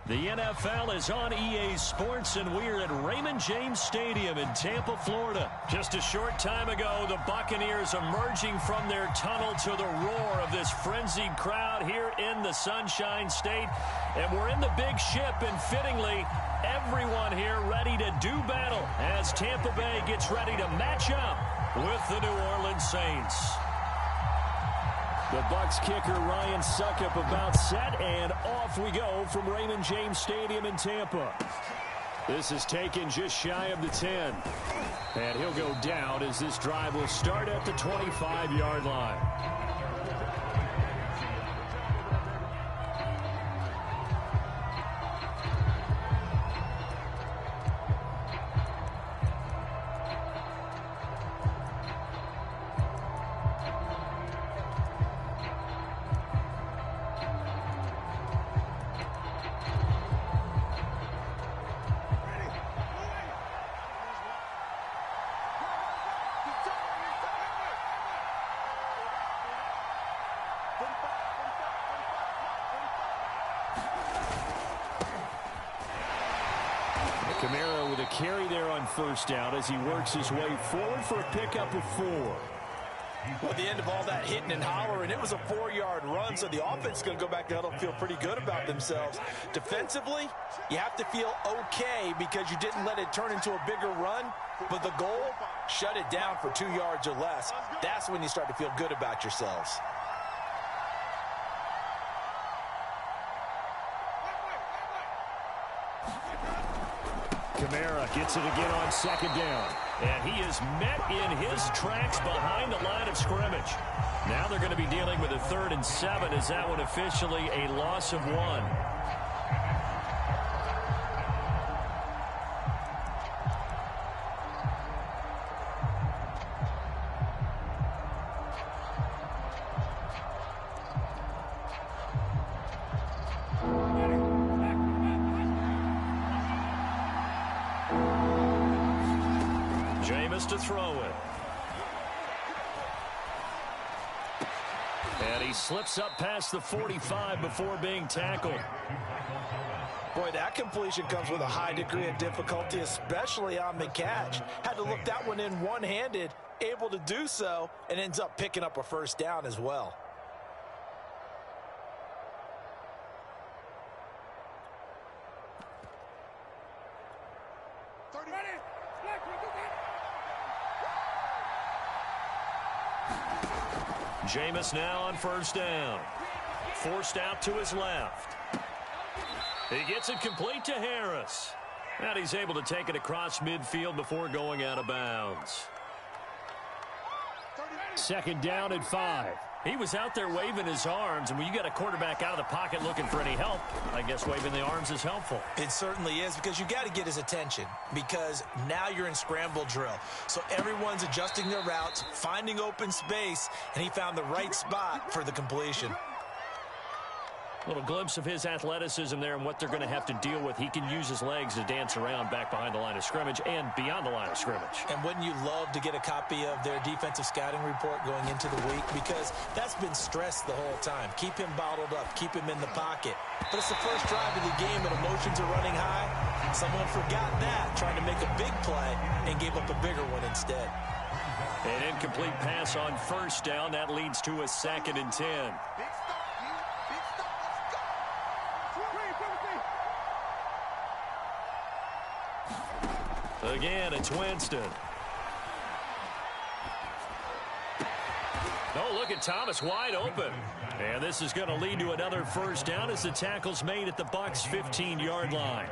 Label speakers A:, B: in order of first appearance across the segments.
A: The NFL is on EA Sports, and we're at Raymond James Stadium in Tampa, Florida. Just a short time ago, the Buccaneers emerging from their tunnel to the roar of this frenzied crowd here in the Sunshine State. And we're in the big ship, and fittingly, everyone here ready to do battle as Tampa Bay gets ready to match up with the New Orleans Saints. The Bucs kicker Ryan Suckup about set, and off we go from Raymond James Stadium in Tampa. This is taken just shy of the 10. And he'll go down as this drive will start at the 25-yard line. Kamara with a carry there on first down as he works his way forward for a pickup of 4.
B: Well, at the end of all that hitting and hollering, it was a 4-yard run, so the offense is going to go back to huddle and feel pretty good about themselves. Defensively, you have to feel okay because you didn't let it turn into a bigger run, but the goal, shut it down for 2 yards or less. That's when you start to feel good about yourselves.
A: Kamara gets it again on second down. And he is met in his tracks behind the line of scrimmage. Now they're going to be dealing with a 3rd and 7 as that one officially a loss of 1. To throw it. And he slips up past the 45 before being tackled.
B: Boy, that completion comes with a high degree of difficulty, especially on the catch. Had to look that one in one-handed, able to do so, and ends up picking up a first down as well.
A: Jameis now on first down. Forced out to his left. He gets it complete to Harris. And he's able to take it across midfield before going out of bounds. 2nd down and 5. He was out there waving his arms, and when you got a quarterback out of the pocket looking for any help, I guess waving the arms is helpful.
B: It certainly is, because you got to get his attention, because now you're in scramble drill. So everyone's adjusting their routes, finding open space, and he found the right spot for the completion.
A: A little glimpse of his athleticism there and what they're going to have to deal with. He can use his legs to dance around back behind the line of scrimmage and beyond the line of scrimmage.
B: And wouldn't you love to get a copy of their defensive scouting report going into the week? Because that's been stressed the whole time. Keep him bottled up. Keep him in the pocket. But it's the first drive of the game and emotions are running high. Someone forgot that, trying to make a big play and gave up a bigger one instead.
A: An incomplete pass on first down. That leads to a 2nd and 10. Again, it's Winston. Oh, look at Thomas wide open. And this is going to lead to another first down as the tackle's made at the Bucs' 15-yard line.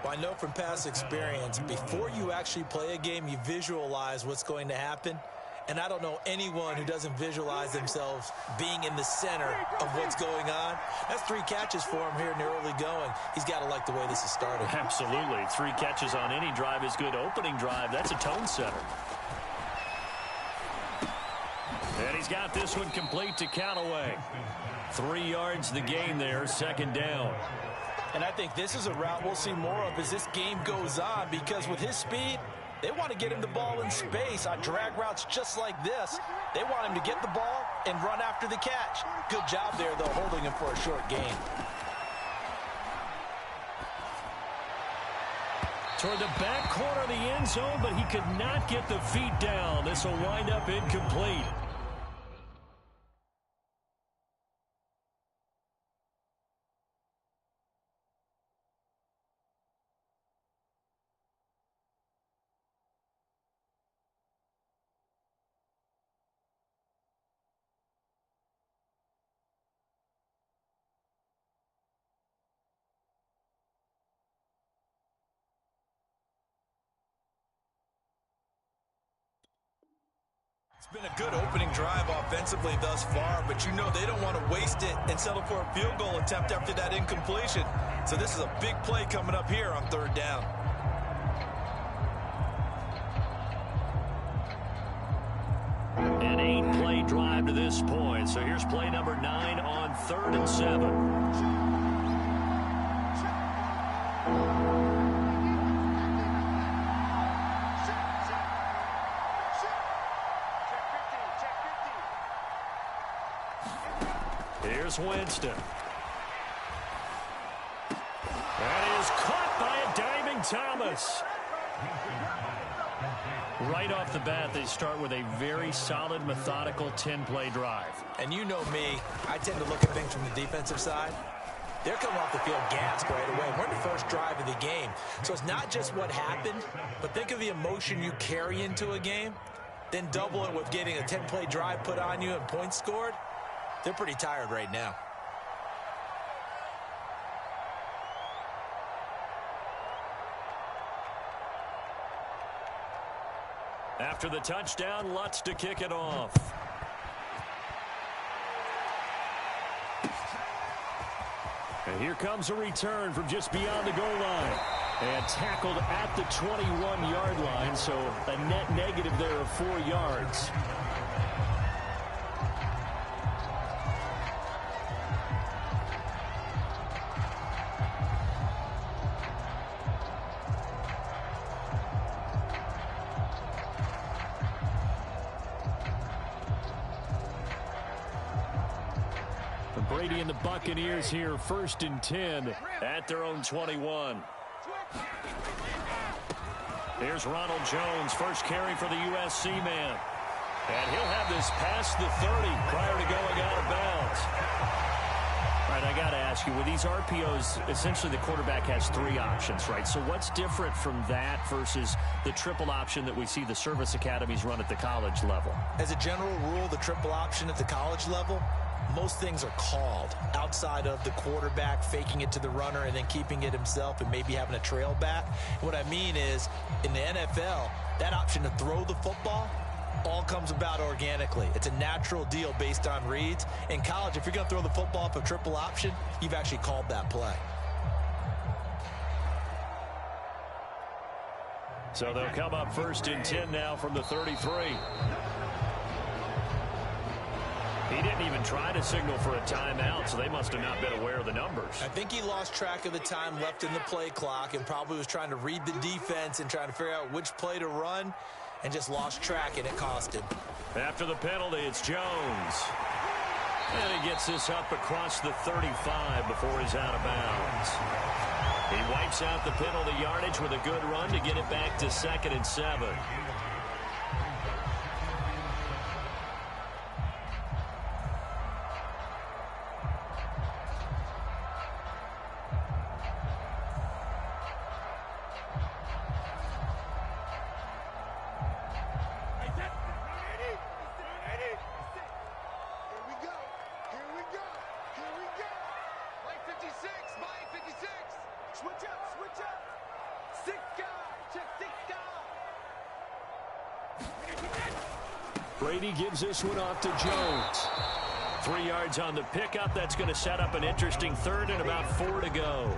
B: Well, I know from past experience, before you actually play a game, you visualize what's going to happen. And I don't know anyone who doesn't visualize themselves being in the center of what's going on. That's 3 catches for him here in the early going. He's got to like the way this is started.
A: Absolutely. 3 catches on any drive is good. Opening drive, that's a tone setter. And he's got this one complete to Callaway. 3 yards the gain there, 2nd down.
B: And I think this is a route we'll see more of as this game goes on, because with his speed, they want to get him the ball in space on drag routes just like this. They want him to get the ball and run after the catch. Good job there, though, holding him for a short gain.
A: Toward the back corner of the end zone, but he could not get the feet down. This will wind up incomplete.
B: It's been a good opening drive offensively thus far, but you know they don't want to waste it and settle for a field goal attempt after that incompletion. So this is a big play coming up here on 3rd down.
A: An 8-play drive to this point. So here's play number 9 on 3rd and 7. Here's Winston. That is caught by a diving Thomas. Right off the bat, they start with a very solid, methodical 10-play drive.
B: And you know me, I tend to look at things from the defensive side. They're coming off the field gassed right away. We're in the first drive of the game. So it's not just what happened, but think of the emotion you carry into a game. Then double it with getting a 10-play drive put on you and points scored. They're pretty tired right now.
A: After the touchdown, Lutz to kick it off. And here comes a return from just beyond the goal line. And tackled at the 21-yard line, so a net negative there of 4 yards. Brady and the Buccaneers here, 1st and 10 at their own 21. Here's Ronald Jones, first carry for the USC man. And he'll have this past the 30 prior to going out of bounds. All right, I got to ask you, with these RPOs, essentially the quarterback has 3 options, right? So what's different from that versus the triple option that we see the service academies run at the college level?
B: As a general rule, the triple option at the college level, most things are called outside of the quarterback faking it to the runner and then keeping it himself and maybe having a trail back. What I mean is, in the NFL, that option to throw the football all comes about organically. It's a natural deal based on reads. In college, if you're going to throw the football for triple option, you've actually called that play.
A: So they'll come up 1st and 10 now from the 33. He didn't even try to signal for a timeout, so they must have not been aware of the numbers.
B: I think he lost track of the time left in the play clock and probably was trying to read the defense and trying to figure out which play to run and just lost track, and it cost him.
A: After the penalty, it's Jones. And he gets this up across the 35 before he's out of bounds. He wipes out the penalty yardage with a good run to get it back to 2nd and 7. Brady gives this one off to Jones. 3 yards on the pickup. That's going to set up an interesting 3rd and about 4 to go.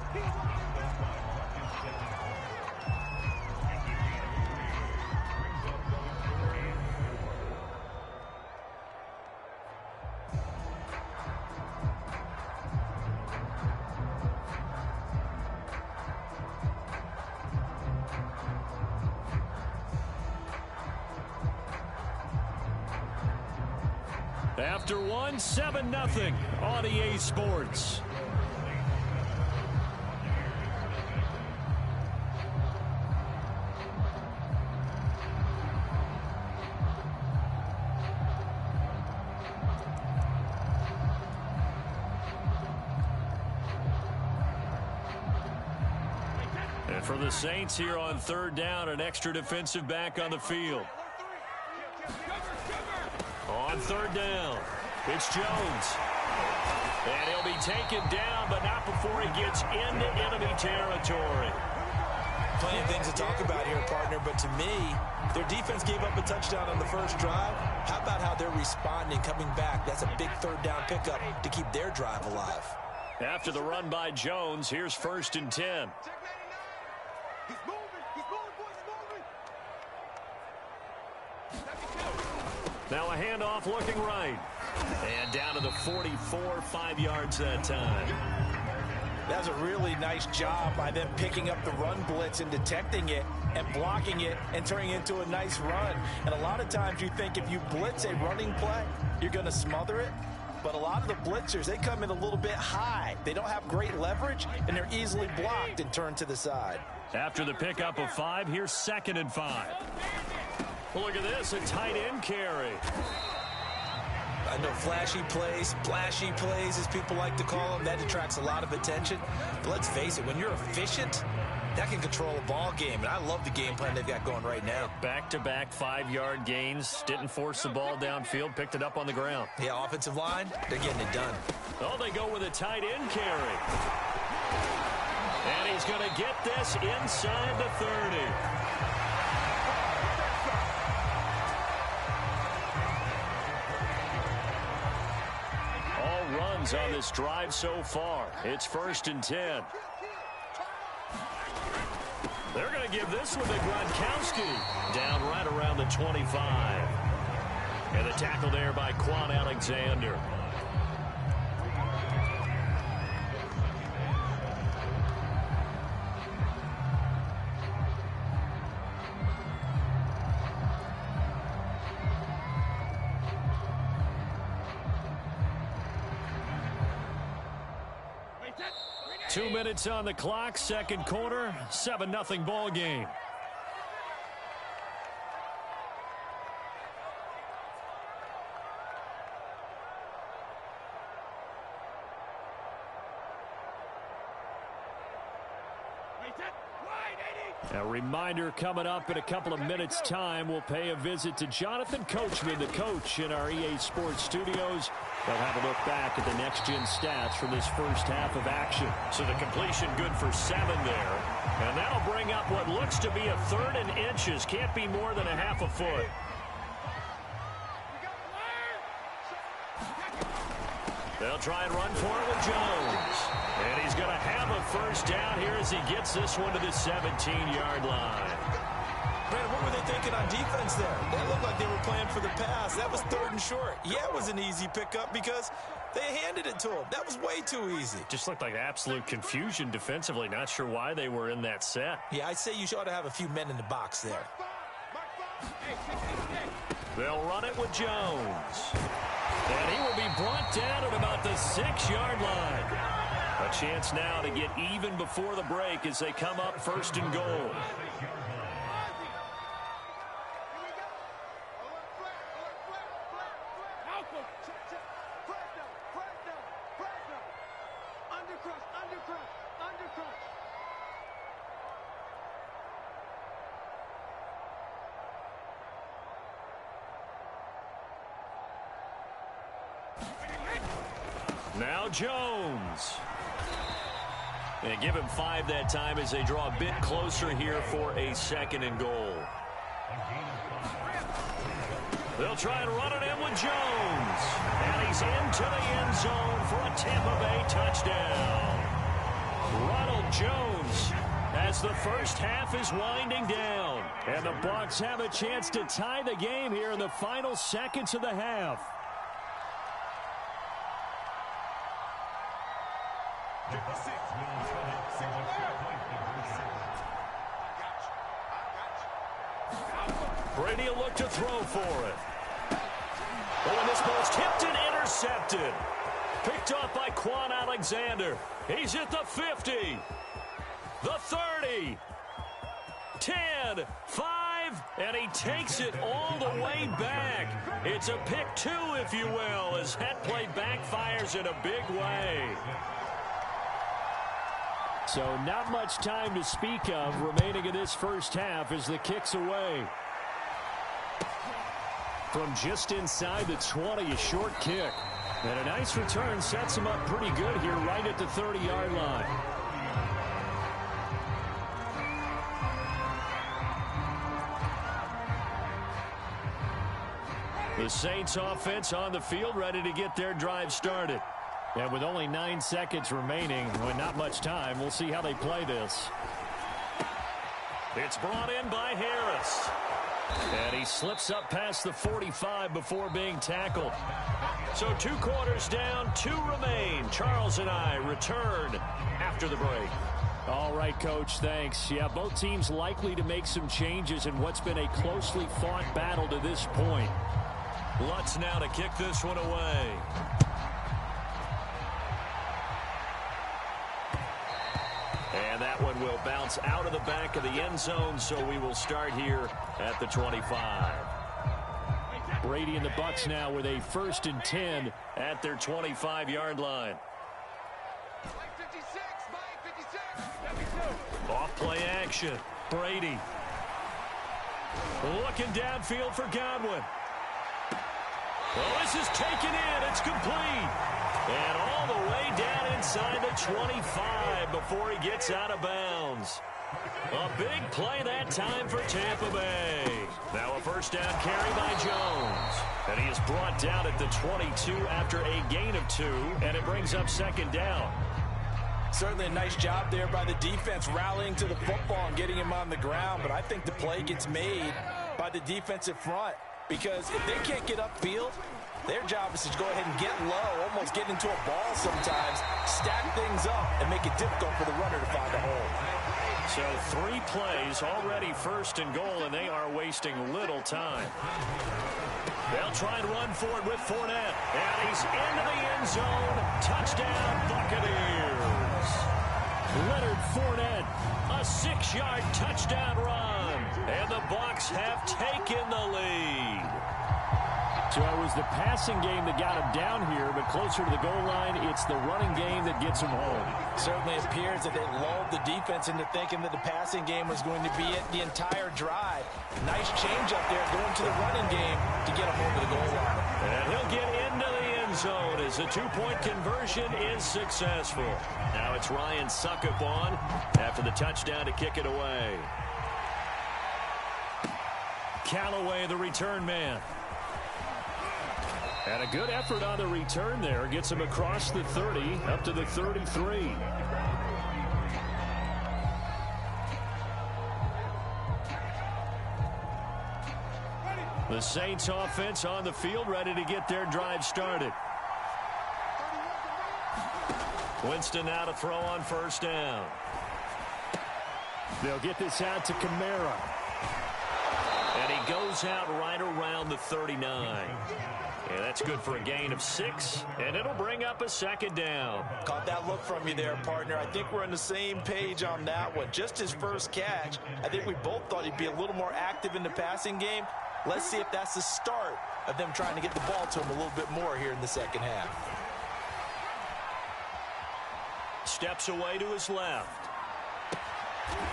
A: After one, 7-0 on EA Sports. And for the Saints here on third down, an extra defensive back on the field. On third down, it's Jones. And he'll be taken down, but not before he gets into enemy territory.
B: Plenty of things to talk about here, partner, but to me, their defense gave up a touchdown on the first drive. How about how they're responding, coming back? That's a big third down pickup to keep their drive alive.
A: After the run by Jones, here's 1st and 10. Now a handoff looking right. And down to the 44, 5 yards that time.
B: That was a really nice job by them picking up the run blitz and detecting it and blocking it and turning it into a nice run. And a lot of times you think if you blitz a running play, you're going to smother it. But a lot of the blitzers, they come in a little bit high. They don't have great leverage, and they're easily blocked and turned to the side.
A: After the pickup of 5, here's 2nd and 5. Well, look at this, a tight end carry.
B: I know flashy plays, as people like to call them, that attracts a lot of attention. But let's face it, when you're efficient, that can control a ball game. And I love the game plan they've got going right now.
A: Back-to-back 5-yard gains. Didn't force the ball downfield. Picked it up on the ground.
B: Yeah, offensive line, they're getting it done.
A: Oh, they go with a tight end carry. And he's going to get this inside the 30. Runs on this drive so far. It's 1st and 10. They're going to give this one to Gronkowski. Down right around the 25. And the tackle there by Quan Alexander. Two minutes on the clock, second quarter, 7-0 ball game. A reminder coming up in a couple of minutes' time, we'll pay a visit to Jonathan Coachman, the coach in our EA Sports studios. They'll have a look back at the next-gen stats from this first half of action. So the completion good for 7 there. And that'll bring up what looks to be a 3rd and inches. Can't be more than a half a foot. They'll try and run for it with Jones. And he's going to have a first down here as he gets this one to the 17-yard line.
B: Brandon, what were they thinking on defense there? They looked like they were playing for the pass. That was 3rd and short. Yeah, it was an easy pickup because they handed it to him. That was way too easy.
A: Just looked like absolute confusion defensively. Not sure why they were in that set.
B: Yeah, I'd say you ought to have a few men in the box there.
A: They'll run it with Jones. And he will be brought down at about the 6-yard line. A chance now to get even before the break as they come up 1st and goal. Now Jones. And give him 5 that time as they draw a bit closer here for a 2nd and goal. They'll try and run it in with Jones. And he's into the end zone for a Tampa Bay touchdown. Ronald Jones, as the first half is winding down. And the Bucs have a chance to tie the game here in the final seconds of the half. Brady will look to throw for it. Oh, and this ball's tipped and intercepted. Picked off by Quan Alexander. He's at the 50. The 30. 10. 5. And he takes it all the way back. It's a pick 2, if you will, as that play backfires in a big way. So not much time to speak of remaining in this first half as the kick's away. From just inside the 20, a short kick. And a nice return sets him up pretty good here right at the 30-yard line. The Saints offense on the field ready to get their drive started. And with only 9 seconds remaining, with not much time, we'll see how they play this. It's brought in by Harris. And he slips up past the 45 before being tackled. So 2 quarters down, 2 remain. Charles and I return after the break. All right, Coach, thanks. Yeah, both teams likely to make some changes in what's been a closely fought battle to this point. Lutz now to kick this one away. And that one will bounce out of the back of the end zone, so we will start here at the 25. Brady and the Bucs now with a 1st and 10 at their 25-yard line. Off play action. Brady. Looking downfield for Godwin. Well, this is taken in. It's complete. And all the way down inside the 25 before he gets out of bounds. A big play that time for Tampa Bay. Now a 1st down carry by Jones. And he is brought down at the 22 after a gain of 2. And it brings up 2nd down.
B: Certainly a nice job there by the defense rallying to the football and getting him on the ground. But I think the play gets made by the defensive front. Because if they can't get upfield, their job is to go ahead and get low, almost get into a ball sometimes, stack things up, and make it difficult for the runner to find a hole.
A: So 3 plays, already 1st and goal, and they are wasting little time. They'll try and run for it with Fournette. And he's into the end zone. Touchdown, Buccaneers. Leonard Fournette, a 6-yard touchdown run. And the Bucs have taken the lead. So it was the passing game that got him down here, but closer to the goal line, it's the running game that gets him home.
B: Certainly appears that they lulled the defense into thinking that the passing game was going to be it the entire drive. Nice change up there going to the running game to get him over the goal line.
A: And he'll get into the end zone as the 2-point conversion is successful. Now it's Ryan Suckup on after the touchdown to kick it away. Callaway, the return man. And a good effort on the return there. Gets him across the 30, up to the 33. The Saints offense on the field ready to get their drive started. Winston now to throw on 1st down. They'll get this out to Kamara. And he goes out right around the 39. And that's good for a gain of 6, and it'll bring up a 2nd down.
B: Caught that look from you there, partner. I think we're on the same page on that one. Just his first catch, I think we both thought he'd be a little more active in the passing game. Let's see if that's the start of them trying to get the ball to him a little bit more here in the 2nd half.
A: Steps away to his left.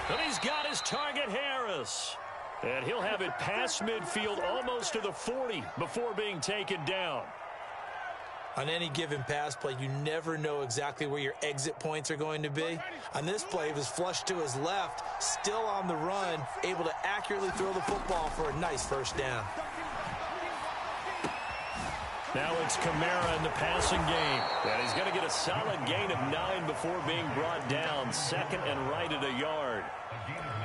A: And he's got his target, Harris. And he'll have it past midfield almost to the 40 before being taken down.
B: On any given pass play, you never know exactly where your exit points are going to be. On this play, it was flushed to his left, still on the run, able to accurately throw the football for a nice 1st down.
A: Now it's Kamara in the passing game. And he's going to get a solid gain of 9 before being brought down. 2nd and right at a yard.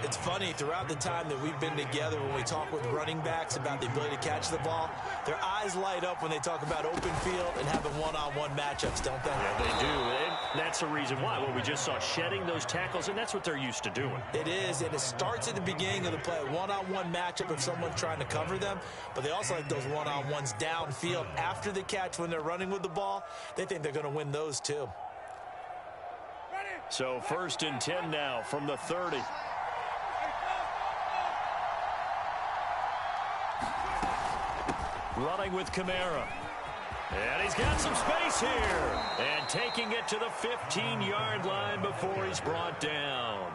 B: It's funny, throughout the time that we've been together, when we talk with running backs about the ability to catch the ball, their eyes light up when they talk about open field and having one-on-one matchups, don't they?
A: Yeah, they do. And that's the reason why. Well, we just saw shedding those tackles, and that's what they're used to doing.
B: It is, and it starts at the beginning of the play, a one-on-one matchup if someone's trying to cover them, but they also like those one-on-ones downfield after the catch when they're running with the ball. They think they're going to win those too.
A: So 1st and 10 now from the 30. Running with Kamara. And he's got some space here. And taking it to the 15-yard line before he's brought down.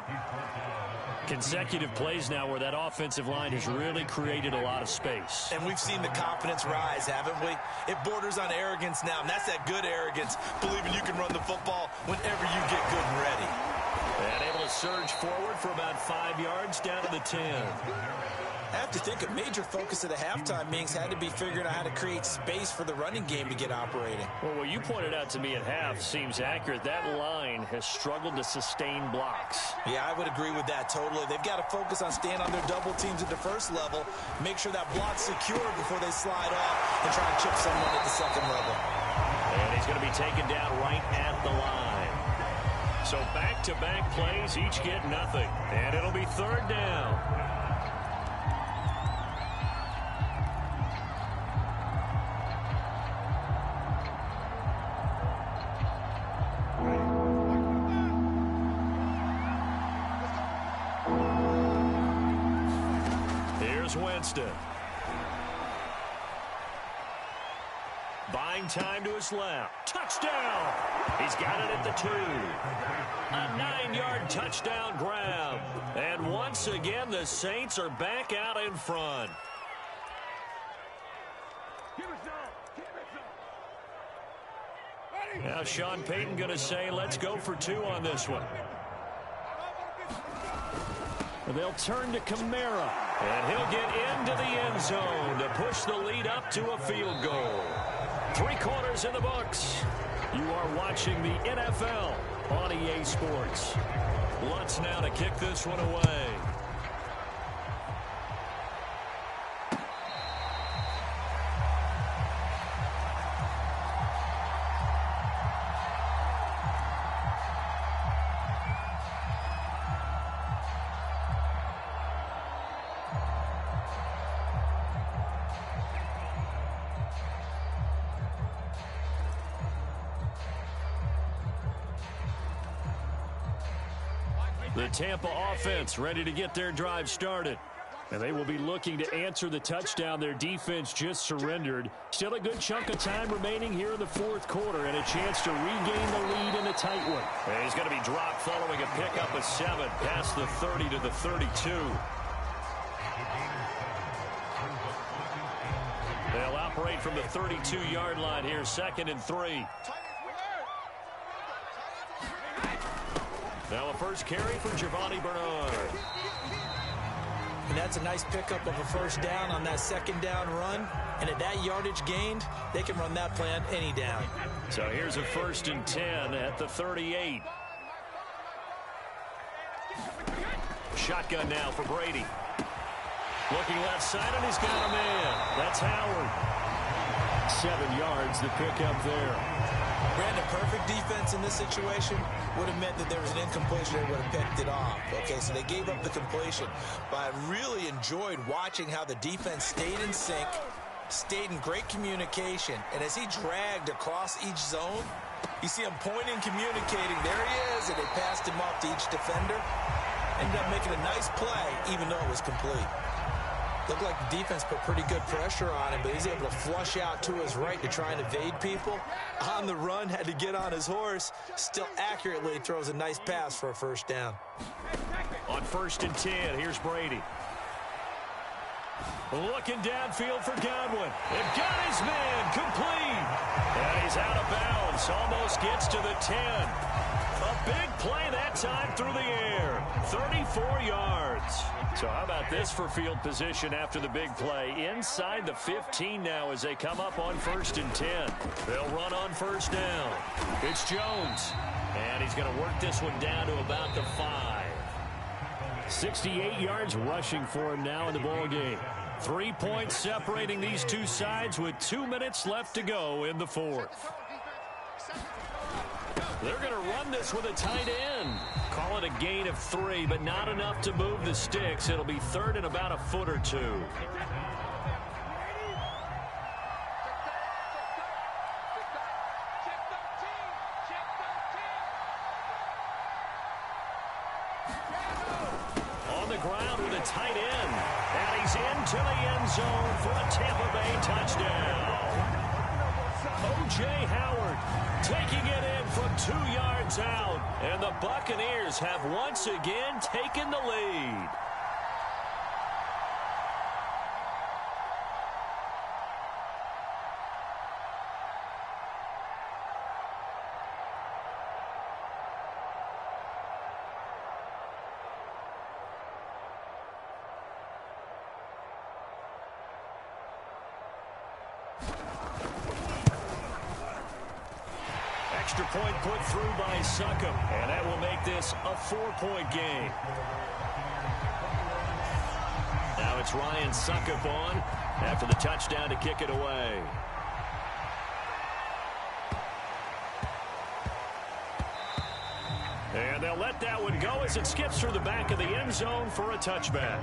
A: Consecutive plays now where that offensive line has really created a lot of space.
B: And we've seen the confidence rise, haven't we? It borders on arrogance now, and that's that good arrogance, believing you can run the football whenever you get good and ready.
A: And able to surge forward for about 5 yards down to the 10.
B: I have to think a major focus of the halftime meetings had to be figuring out how to create space for the running game to get operating.
A: Well, what you pointed out to me at half seems accurate. That line has struggled to sustain blocks.
B: Yeah, I would agree with that totally. They've got to focus on staying on their double teams at the first level, make sure that block's secure before they slide off and try to chip someone at the second level.
A: And he's going to be taken down right at the line. So back-to-back plays, each get nothing. And it'll be third down. Winston. Buying time to his left. Touchdown! He's got it at the 2. A 9-yard touchdown grab. And once again, the Saints are back out in front. Now Sean Payton going to say, let's go for 2 on this one. They'll turn to Kamara, and he'll get into the end zone to push the lead up to a field goal. 3 quarters in the books. You are watching the NFL on EA Sports. Lutz now to kick this one away. The Tampa offense ready to get their drive started. And they will be looking to answer the touchdown their defense just surrendered. Still a good chunk of time remaining here in the fourth quarter and a chance to regain the lead in a tight one. And he's going to be dropped following a pickup of 7 past the 30 to the 32. They'll operate from the 32-yard line here, 2nd and 3. Now a first carry for Giovanni Bernard.
B: And that's a nice pickup of a first down on that second down run. And at that yardage gained, they can run that play on any down.
A: So here's a 1st and 10 at the 38. Shotgun now for Brady. Looking left side, and he's got a man. That's Howard. 7 yards, the pickup there.
B: Brandon, perfect defense in this situation would have meant that there was an incompletion. They would have picked it off. Okay, so they gave up the completion. But I really enjoyed watching how the defense stayed in sync, stayed in great communication. And as he dragged across each zone, you see him pointing, communicating. There he is, and they passed him off to each defender. Ended up making a nice play, even though it was complete. Looked like the defense put pretty good pressure on him, but he's able to flush out to his right to try and evade people. On the run, had to get on his horse. Still accurately throws a nice pass for a first down.
A: On 1st and 10, here's Brady. Looking downfield for Godwin. And got his man complete. And he's out of bounds. Almost gets to the 10. A big play that time through the air. 34 yards. So how about this for field position after the big play? Inside the 15 now as they come up on 1st and 10. They'll run on 1st down. It's Jones. And he's going to work this one down to about the 5. 68 yards rushing for him now in the ball game. 3 points separating these two sides with 2 minutes left to go in the fourth. They're going to run this with a tight end. Call it a gain of 3, but not enough to move the sticks. It'll be 3rd and about a foot or 2. On the ground with a tight end. And he's into the end zone for a Tampa Bay touchdown. O.J. Howard taking it in from 2 yards out. And the Buccaneers have once again taken the lead. Extra point put through by Succop, and that will make this a 4-point game. Now it's Ryan Succop on after the touchdown to kick it away. And they'll let that one go as it skips through the back of the end zone for a touchback.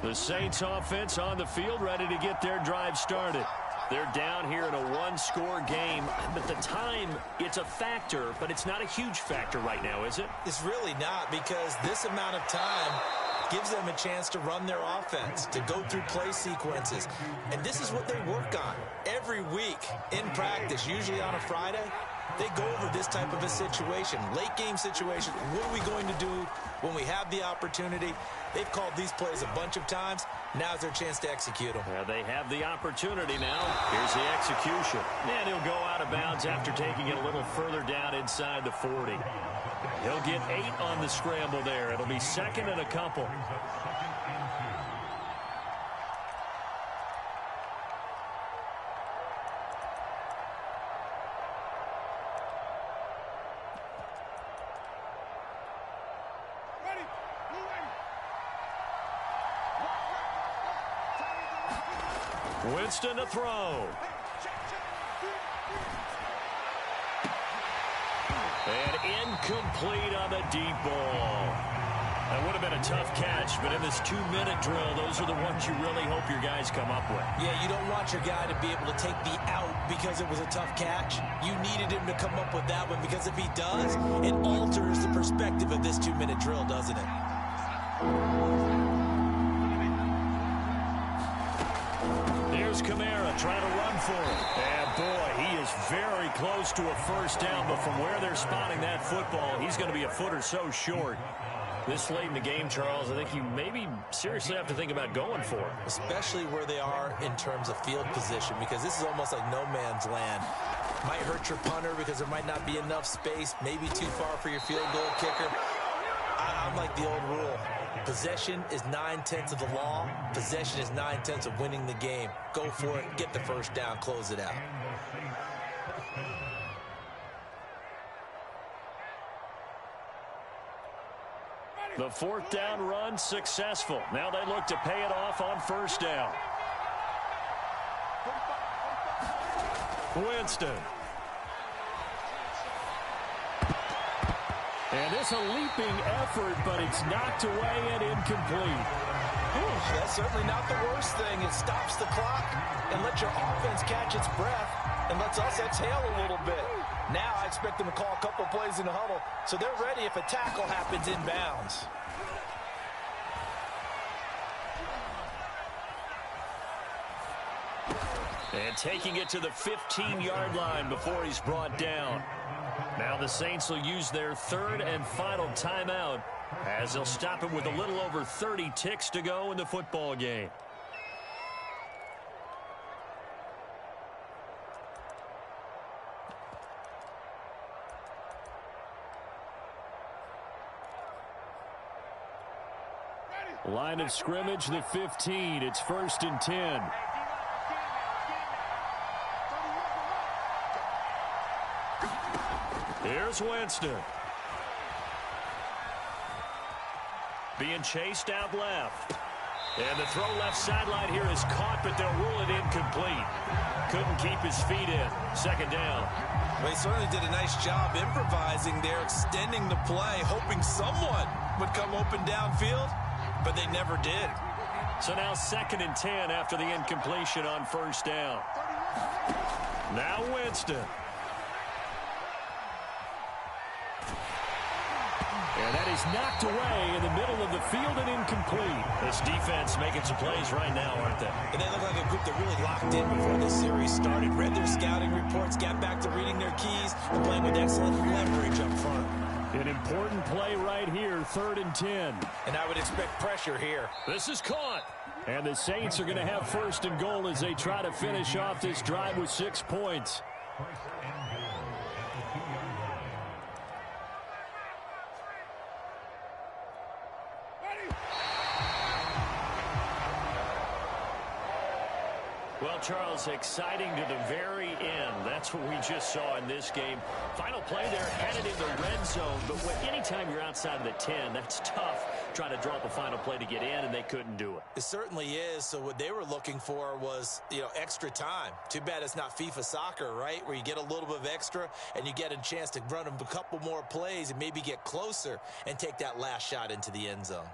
A: The Saints offense on the field, ready to get their drive started. They're down here in a one-score game. But the time, it's a factor, but it's not a huge factor right now, is it?
B: It's really not, because this amount of time gives them a chance to run their offense, to go through play sequences. And this is what they work on every week in practice, usually on a Friday. They go over this type of a situation, late game situation. What are we going to do when we have the opportunity? They've called these plays a bunch of times. Now's their chance to execute them.
A: Yeah, they have the opportunity now. Here's the execution. And he'll go out of bounds after taking it a little further down inside the 40. He'll get 8 on the scramble there. It'll be second and a couple. Winston to throw. And incomplete on the deep ball. That would have been a tough catch, but in this 2-minute drill, those are the ones you really hope your guys come up with.
B: Yeah, you don't want your guy to be able to take the out because it was a tough catch. You needed him to come up with that one, because if he does, it alters the perspective of this 2-minute drill, doesn't it?
A: Kamara trying to run for it. And boy, he is very close to a first down, but from where they're spotting that football, he's going to be a foot or so short. This late in the game, Charles, I think you maybe seriously have to think about going for it.
B: Especially where they are in terms of field position, because this is almost like no man's land. Might hurt your punter because there might not be enough space, maybe too far for your field goal kicker. I'm like the old rule. Possession is 9/10 of the law. Possession is 9/10 of winning the game. Go for it. Get the first down. Close it out.
A: The 4th down run successful. Now they look to pay it off on first down. Winston. And it's a leaping effort, but it's knocked away and incomplete.
B: That's certainly not the worst thing. It stops the clock and lets your offense catch its breath and lets us exhale a little bit. Now I expect them to call a couple plays in the huddle, so they're ready if a tackle happens inbounds.
A: And taking it to the 15-yard line before he's brought down. Now the Saints will use their 3rd and final timeout as they'll stop it with a little over 30 ticks to go in the football game. Line of scrimmage, the 15. It's 1st and 10. Here's Winston. Being chased out left. And the throw left sideline here is caught, but they'll rule it incomplete. Couldn't keep his feet in. 2nd down.
B: Well, he certainly did a nice job improvising there, extending the play, hoping someone would come open downfield, but they never did.
A: So now 2nd and 10 after the incompletion on first down. Now Winston. And that is knocked away in the middle of the field and incomplete. This defense making some plays right now, aren't they?
B: And they look like a group that really locked in before this series started. Read their scouting reports, got back to reading their keys, and playing with excellent leverage up front.
A: An important play right here, 3rd and 10.
B: And I would expect pressure here.
A: This is caught. And the Saints are going to have 1st and goal as they try to finish off this drive with 6 points. Well, Charles, exciting to the very end. That's what we just saw in this game. Final play there, headed in the red zone. But anytime you're outside of the 10, that's tough trying to draw up a final play to get in, and they couldn't do it.
B: It certainly is. So what they were looking for was, extra time. Too bad it's not FIFA soccer, right, where you get a little bit of extra and you get a chance to run a couple more plays and maybe get closer and take that last shot into the end zone.